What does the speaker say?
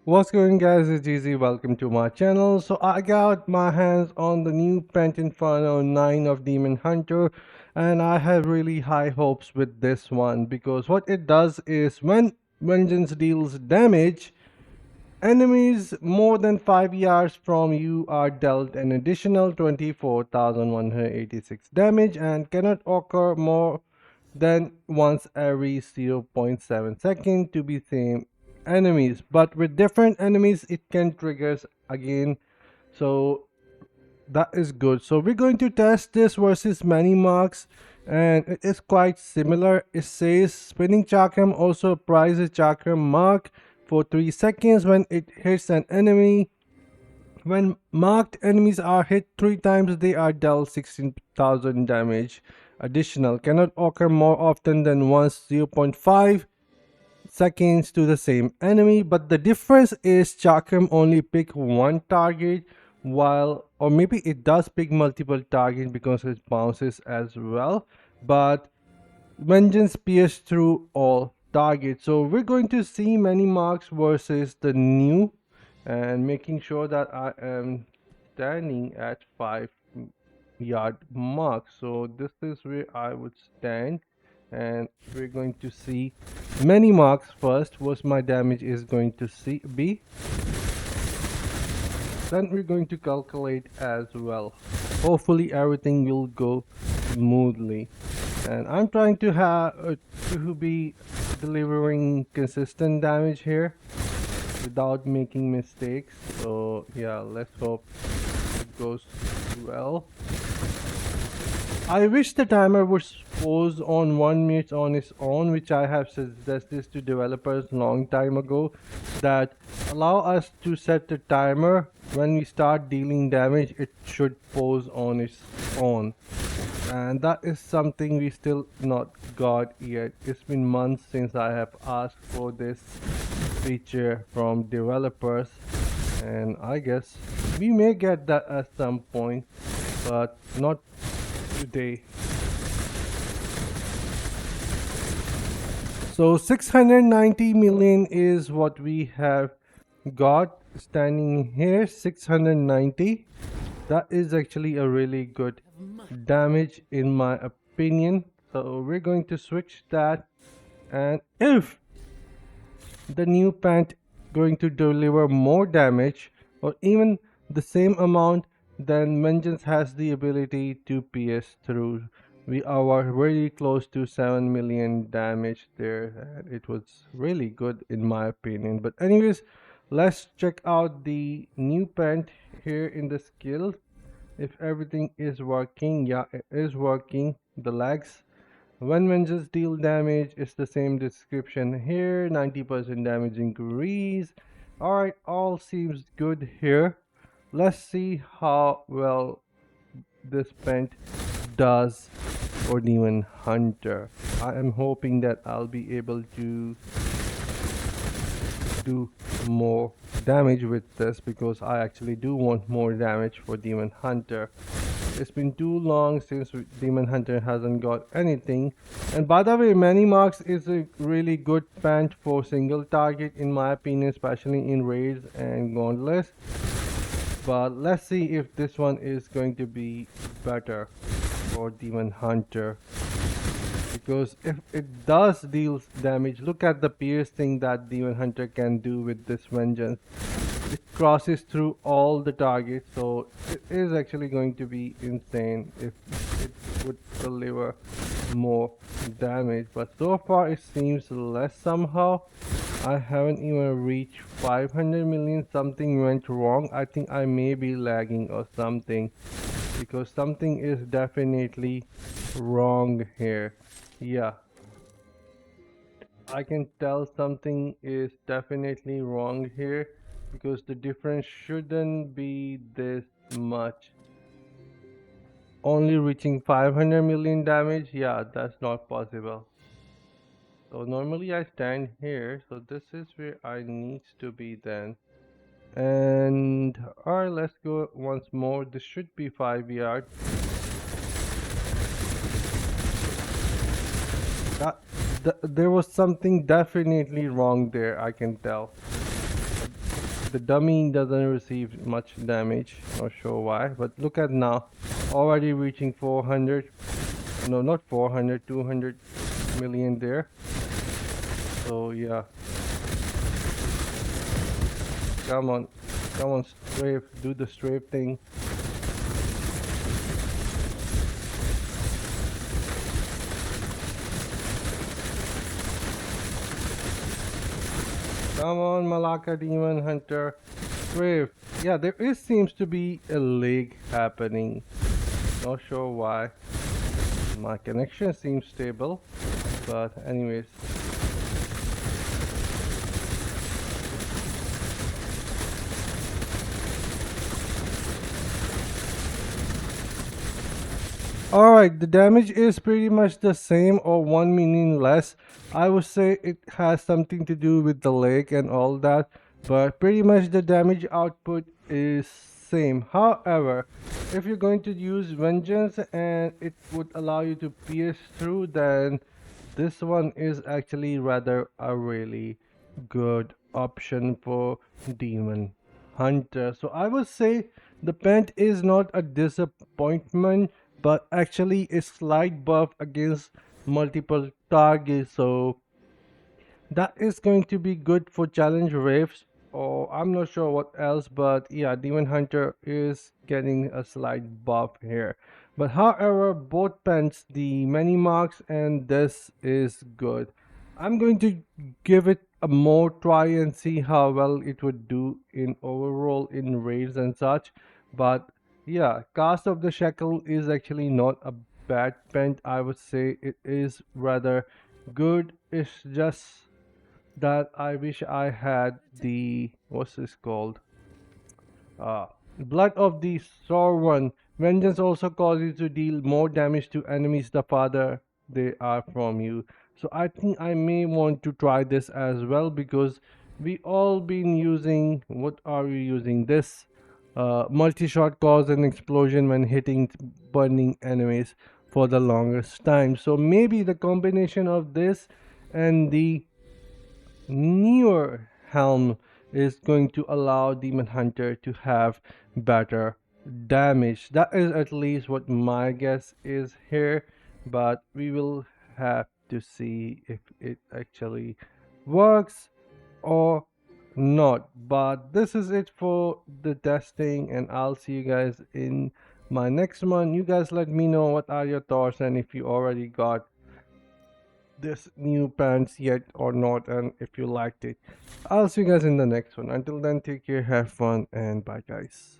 What's going on, guys? It's Easy. Welcome to my channel. So I got my hands on the new Pent Inferno 9 of Demon Hunter, and I have really high hopes with this one because what it does is when Vengeance deals damage, enemies more than 5 yards from you are dealt an additional 24,186 damage and cannot occur more than once every 0.7 second to be same enemies, but with different enemies it can triggers again, so that is good. So we're going to test this versus many marks, and it is quite similar. It says spinning chakram also applies a chakram mark for 3 seconds when it hits an enemy. When marked enemies are hit 3 times, they are dealt 16,000 damage. Additional cannot occur more often than once 0.5 seconds to the same enemy, but the difference is chakram only pick one target, while or maybe it does pick multiple targets because it bounces as well, but vengeance pierces through all targets. So we're going to see many marks versus the new, and making sure that I am standing at 5 yard mark. So this is where I would stand, and we're going to see many marks first. What my damage is going to be. Then we're going to calculate as well. Hopefully everything will go smoothly, and I'm trying to have to be delivering consistent damage here without making mistakes. So yeah, let's hope it goes well. I wish the timer would pause on 1 minute on its own, which I have suggested to developers long time ago, that allow us to set the timer when we start dealing damage. It should pause on its own, and that is something we still not got yet. It's been months since I have asked for this feature from developers, and I guess we may get that at some point, but not today. So 690 million is what we have got standing here. 690, that is actually a really good damage in my opinion. So we're going to switch that, and if the new pant going to deliver more damage or even the same amount, then vengeance has the ability to pierce through. We are very close to 7 million damage there, and it was really good in my opinion. But anyways, let's check out the new pant here in the skill, if everything is working. Yeah, it is working. The lags when vengeance deal damage, it's the same description here. 90% damage increase. Alright, all seems good here. Let's see how well this pent does for Demon Hunter. I am hoping that I'll be able to do more damage with this, because I actually do want more damage for Demon Hunter. It's been too long since Demon Hunter hasn't got anything. And by the way, many marks is a really good pant for single target in my opinion, especially in raids and gauntlets. But let's see if this one is going to be better for Demon Hunter, because if it does deal damage, look at the piercing that Demon Hunter can do with this vengeance. It crosses through all the targets, so it is actually going to be insane if it would deliver more damage. But so far it seems less somehow. I haven't even reached 500 million. Something went wrong. I think I may be lagging or something, because something is definitely wrong here. Yeah, I can tell something is definitely wrong here, because the difference shouldn't be this much. Only reaching 500 million damage, yeah, that's not possible. So normally I stand here, so this is where I need to be then. And alright, let's go once more. This should be 5 yards. There was something definitely wrong there, I can tell. the dummy doesn't receive much damage. Not sure why, but look at now, already reaching 400. No, not 400, 200 million there. So yeah, come on, come on, strafe, do the strafe thing. Come on, Malaka Demon Hunter. Strafe. Yeah, there is seems to be a lag happening. Not sure why. My connection seems stable, but anyways. Alright, the damage is pretty much the same or 1 million less. I would say it has something to do with the lag and all that, but pretty much the damage output is same. However, if you're going to use Vengeance and it would allow you to pierce through, then this one is actually rather a really good option for Demon Hunter. So I would say the pent is not a disappointment, but actually a slight buff against multiple targets. So that is going to be good for challenge waves, or I'm not sure what else, but yeah, Demon Hunter is getting a slight buff here. But however, both pens, the many marks and this is good. I'm going to give it a more try and see how well it would do in overall in raids and such. But yeah, Cast of the Shackle is actually not a bad pen. I would say it is rather good. It's just that I wish I had the what's this called? Uh, Blood of the Sore One. Vengeance also causes you to deal more damage to enemies the farther they are from you. So I think I may want to try this as well, because we all been using, what are we using this? Multi-shot cause an explosion when hitting burning enemies for the longest time. So maybe the combination of this and the newer helm is going to allow Demon Hunter to have better damage. That is at least what my guess is here, but we will have to see if it actually works or not. But this is it for the testing, and I'll see you guys in my next one. You guys let me know what are your thoughts, and if you already got this new pants yet or not, and if you liked it. I'll see you guys in the next one. Until then, take care, have fun, and bye guys.